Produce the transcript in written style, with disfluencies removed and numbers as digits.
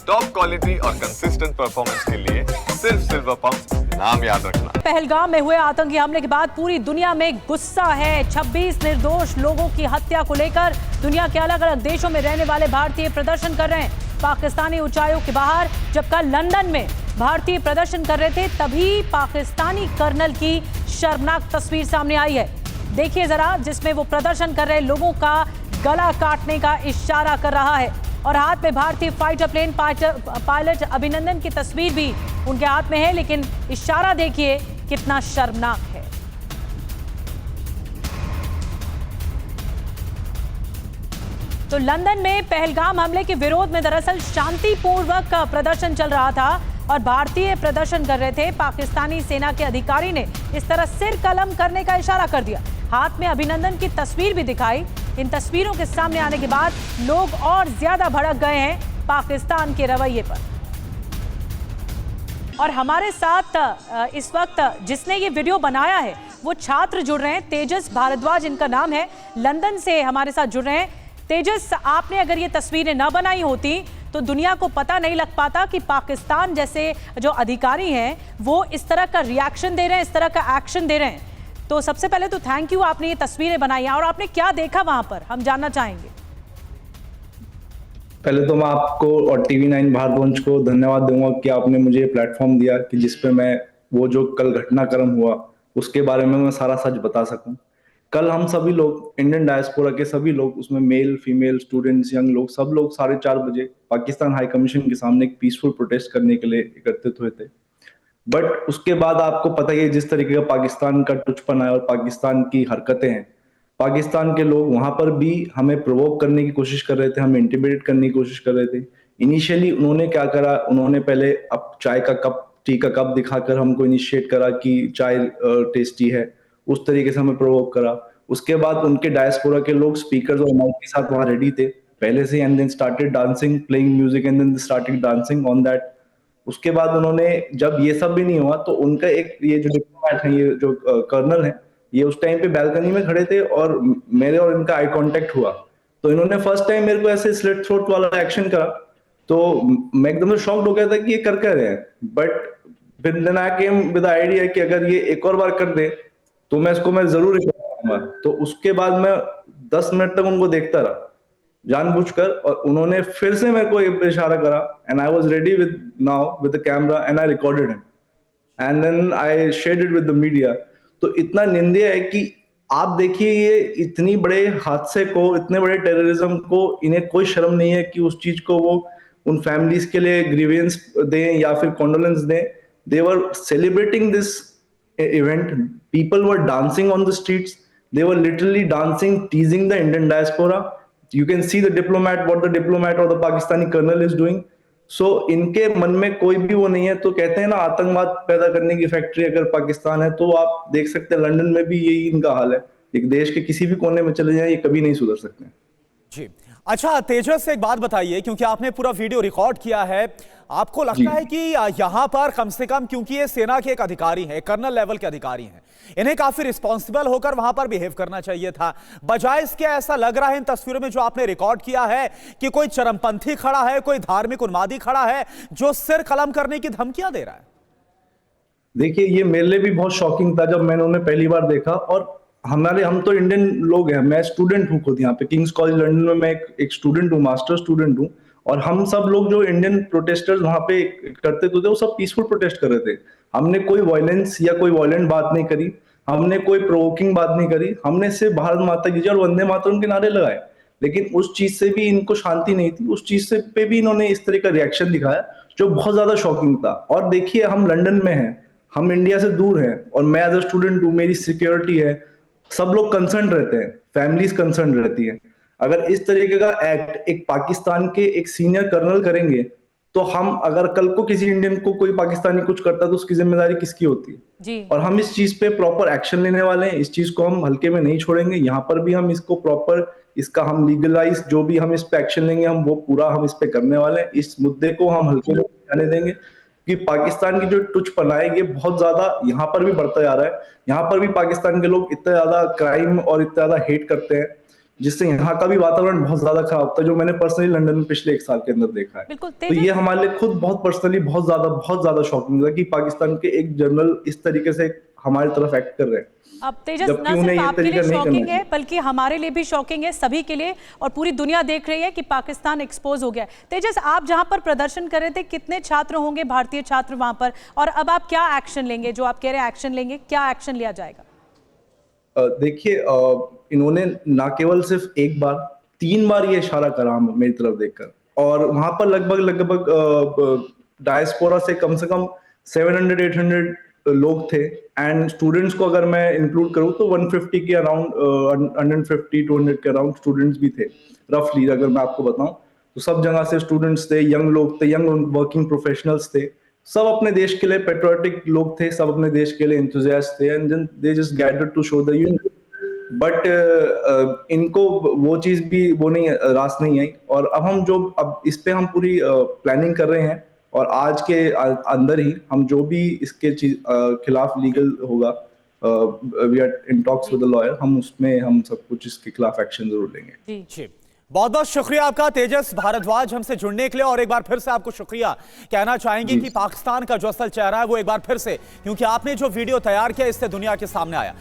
Top quality और consistent performance के लिए सिर्फ सिल्वर पंप नाम याद रखना। पहलगाम में हुए आतंकी हमले के बाद पूरी दुनिया में गुस्सा है। 26 निर्दोष लोगों की हत्या को लेकर दुनिया के अलग अलग देशों में रहने वाले भारतीय प्रदर्शन कर रहे हैं। पाकिस्तानी उच्चायोग के बाहर जब कल लंदन में भारतीय प्रदर्शन कर रहे थे, तभी पाकिस्तानी कर्नल की शर्मनाक तस्वीर सामने आई है। देखिए जरा, जिसमें वो प्रदर्शन कर रहे लोगों का गला काटने का इशारा कर रहा है और हाथ में भारतीय फाइटर प्लेन पायलट अभिनंदन की तस्वीर भी उनके हाथ में है, लेकिन इशारा देखिए कितना शर्मनाक है। तो लंदन में पहलगाम हमले के विरोध में दरअसल शांतिपूर्वक प्रदर्शन चल रहा था और भारतीय प्रदर्शन कर रहे थे। पाकिस्तानी सेना के अधिकारी ने इस तरह सिर कलम करने का इशारा कर दिया, हाथ में अभिनंदन की तस्वीर भी दिखाई। इन तस्वीरों के सामने आने के बाद लोग और ज्यादा भड़क गए हैं पाकिस्तान के रवैये पर। और हमारे साथ इस वक्त जिसने ये वीडियो बनाया है वो छात्र जुड़ रहे हैं, तेजस भारद्वाज इनका नाम है, लंदन से हमारे साथ जुड़ रहे हैं। तेजस, आपने अगर ये तस्वीरें न बनाई होती तो दुनिया को पता नहीं लग पाता कि पाकिस्तान जैसे जो अधिकारी हैं वो इस तरह का रिएक्शन दे रहे हैं, इस तरह का एक्शन दे रहे हैं। तो सबसे पहले तो थैंक यू, आपने ये तस्वीरें बनाई हैं और आपने क्या देखा वहां पर, हम जानना चाहेंगे। पहले तो मैं आपको और TV9 भारतवंश को धन्यवाद दूंगा कि आपने मुझे ये प्लेटफॉर्म दिया कि जिसपे मैं वो जो कल घटनाक्रम हुआ उसके बारे में मैं सारा सच बता सकूं। कल हम सभी लोग, इंडियन डायस्पोरा के सभी लोग, उसमें मेल फीमेल स्टूडेंट्स यंग लोग, सब लोग 4:30 बजे पाकिस्तान हाई कमीशन के सामने एक पीसफुल प्रोटेस्ट करने के लिए एकत्रित हुए थे। बट उसके बाद आपको पता ही है जिस तरीके का पाकिस्तान का टुचपन है और पाकिस्तान की हरकतें हैं, पाकिस्तान के लोग वहां पर भी हमें प्रोवोक करने की कोशिश कर रहे थे, हमें इंटिमिडेट करने की कोशिश कर रहे थे। इनिशियली उन्होंने क्या करा, उन्होंने पहले अब चाय का कप, टी का कप दिखाकर हमको इनिशिएट करा कि चाय टेस्टी है, उस तरीके से हमें प्रोवोक करा। उसके बाद उनके डायस्पोरा के लोग स्पीकर्स और माइक के साथ वहां रेडी थे पहले से, and then started dancing, playing music, and then started dancing on that. उसके बाद उन्होंने, जब ये सब भी नहीं हुआ तो उनका एक, ये जो डिप्लोमेट है, ये जो कर्नल है, ये उस टाइम पे बैल्कनी में खड़े थे और मेरे और इनका आई कांटेक्ट हुआ। तो इन्होंने फर्स्ट टाइम मेरे को ऐसे स्लिट थ्रोट वाला एक्शन करा, तो मैं एकदम से शॉक्ड हो गया था कि ये कर रहे हैं। बट फिर then I came with idea कि अगर ये एक और बार कर दे तो मैं जरूर करूंगा। तो उसके बाद मैं 10 मिनट तक उनको देखता रहा जानबूझकर, और उन्होंने फिर से मेरे को इशारा करा, and I was ready with the camera and I recorded him and then I shared it with the media. तो इतना निंदनीय है कि आप देखिए, ये इतनी बड़े हादसे को, इतने बड़े टेररिज्म को, इन्हें कोई शर्म नहीं है कि उस चीज को वो उन फैमिलीज के लिए ग्रीवेंस दें या फिर कॉन्डोलेंस दें। They were celebrating this event, people were dancing on the streets, they were literally dancing, teasing the Indian diaspora. You can see the diplomat, what the diplomat or the Pakistani colonel is doing. So इनके मन में कोई भी वो नहीं है। तो कहते हैं ना, आतंकवाद पैदा करने की फैक्ट्री अगर पाकिस्तान है, तो आप देख सकते हैं लंदन में भी यही इनका हाल है। एक देश के किसी भी कोने में चले जाएं, ये कभी नहीं सुधर सकते जी। अच्छा तेजस, एक बात बताइए, क्योंकि आपने पूरा वीडियो रिकॉर्ड किया है, आपको लगता है कि यहां पर कम से कम, क्योंकि ये सेना के एक अधिकारी हैं, कर्नल लेवल के अधिकारी हैं, इन्हें काफी रिस्पॉन्सिबल होकर वहां पर बिहेव करना चाहिए था, बजाय इसके ऐसा लग रहा है इन तस्वीरों में जो आपने रिकॉर्ड किया है कि कोई चरमपंथी खड़ा है, कोई धार्मिक उन्मादी खड़ा है जो सिर कलम करने की धमकियां दे रहा है। देखिए, ये मेरे लिए भी बहुत शॉकिंग था जब मैंने उन्हें पहली बार देखा। और हम तो इंडियन लोग हैं, मैं स्टूडेंट हूँ खुद यहाँ पे किंग्स कॉलेज लंदन में, मैं एक स्टूडेंट हूँ, मास्टर स्टूडेंट हूँ। और हम सब लोग जो इंडियन प्रोटेस्टर्स वहां पे करते थे वो सब पीसफुल प्रोटेस्ट कर रहे थे। हमने कोई वायलेंस या कोई वायलेंट बात नहीं करी, हमने कोई प्रोवोकिंग बात नहीं करी, हमने सिर्फ भारत माता की जय और वंदे मातरम के नारे लगाए। लेकिन उस चीज से भी इनको शांति नहीं थी, उस चीज से पे भी इन्होंने इस तरह का रिएक्शन दिखाया जो बहुत ज्यादा शॉकिंग था। और देखिए, हम लंदन में हैं, हम इंडिया से दूर हैं, और मैं एज अ स्टूडेंट हूँ, मेरी सिक्योरिटी है, सब लोग कंसर्न रहते हैं, फैमिलीज कंसर्न रहती है। अगर इस तरीके का एक्ट एक पाकिस्तान के एक सीनियर कर्नल करेंगे, तो हम, अगर कल को किसी इंडियन को कोई पाकिस्तानी कुछ करता है तो उसकी जिम्मेदारी किसकी होती है जी। और हम इस चीज पे प्रॉपर एक्शन लेने वाले हैं, इस चीज को हम हल्के में नहीं छोड़ेंगे। यहाँ पर भी हम इसको प्रॉपर, इसका हम लीगलाइज, जो भी हम इस पे एक्शन लेंगे, हम वो पूरा हम इस पे करने वाले हैं। इस मुद्दे को हम हल्के में जाने देंगे कि पाकिस्तान की जो टुचपना है ये बहुत ज्यादा यहाँ पर भी बढ़ता जा रहा है। यहाँ पर भी पाकिस्तान के लोग इतना ज्यादा क्राइम और इतना ज्यादा हेट करते हैं जिससे यहाँ का भी वातावरण बहुत ज्यादा खराब था, जो मैंने पर्सनली लंदन में पिछले 1 साल के अंदर देखा है। बिल्कुल, तो ये हमारे लिए खुद बहुत पर्सनली बहुत ज्यादा शॉकिंग था कि पाकिस्तान के एक जनरल इस तरीके से हमारी तरफ एक्ट कर रहे हैं। अब तेजस, जबकि ना उन्हें सिर्फ ये आपके लिए तरीका नहीं शॉकिंग करना है बल्कि हमारे लिए भी शॉकिंग है, सभी के लिए, और पूरी दुनिया देख रही है कि पाकिस्तान एक्सपोज हो गया है। तेजस, आप जहां पर प्रदर्शन कर रहे थे, कितने छात्र होंगे, भारतीय छात्र वहां पर, और अब आप क्या एक्शन लेंगे? जो आप कह रहे हैं एक्शन लेंगे, क्या एक्शन लिया जाएगा? देखिए, इन्होंने ना केवल सिर्फ एक बार, 3 बार ये इशारा करा मेरी तरफ देखकर, और वहां पर लगभग डायस्पोरा से कम 700-800 लोग थे, एंड स्टूडेंट्स को अगर मैं इंक्लूड करूं तो 150 के अराउंड, 150-200 के अराउंड स्टूडेंट्स भी थे रफली, अगर मैं आपको बताऊं तो सब जगह से स्टूडेंट्स थे, यंग लोग थे, यंग वर्किंग प्रोफेशनल्स थे, सब अपने देश के लिए पेट्रियोटिक लोग थे, सब अपने देश के लिए एंथुसियास्ट थे, and then they just gathered to show the unity. But इनको वो चीज भी वो नहीं रास नहीं आई, और अब इस पे हम पूरी प्लानिंग कर रहे हैं, और आज के अंदर ही हम जो भी इसके खिलाफ लीगल होगा, we are in talks with the lawyer, हम सब कुछ इसके खिलाफ एक्शन जरूर लेंगे। जी, बहुत बहुत शुक्रिया आपका तेजस भारद्वाज हमसे जुड़ने के लिए, और एक बार फिर से आपको शुक्रिया कहना चाहेंगे कि पाकिस्तान का जो असल चेहरा है वो एक बार फिर से, क्योंकि आपने जो वीडियो तैयार किया इससे दुनिया के सामने आया।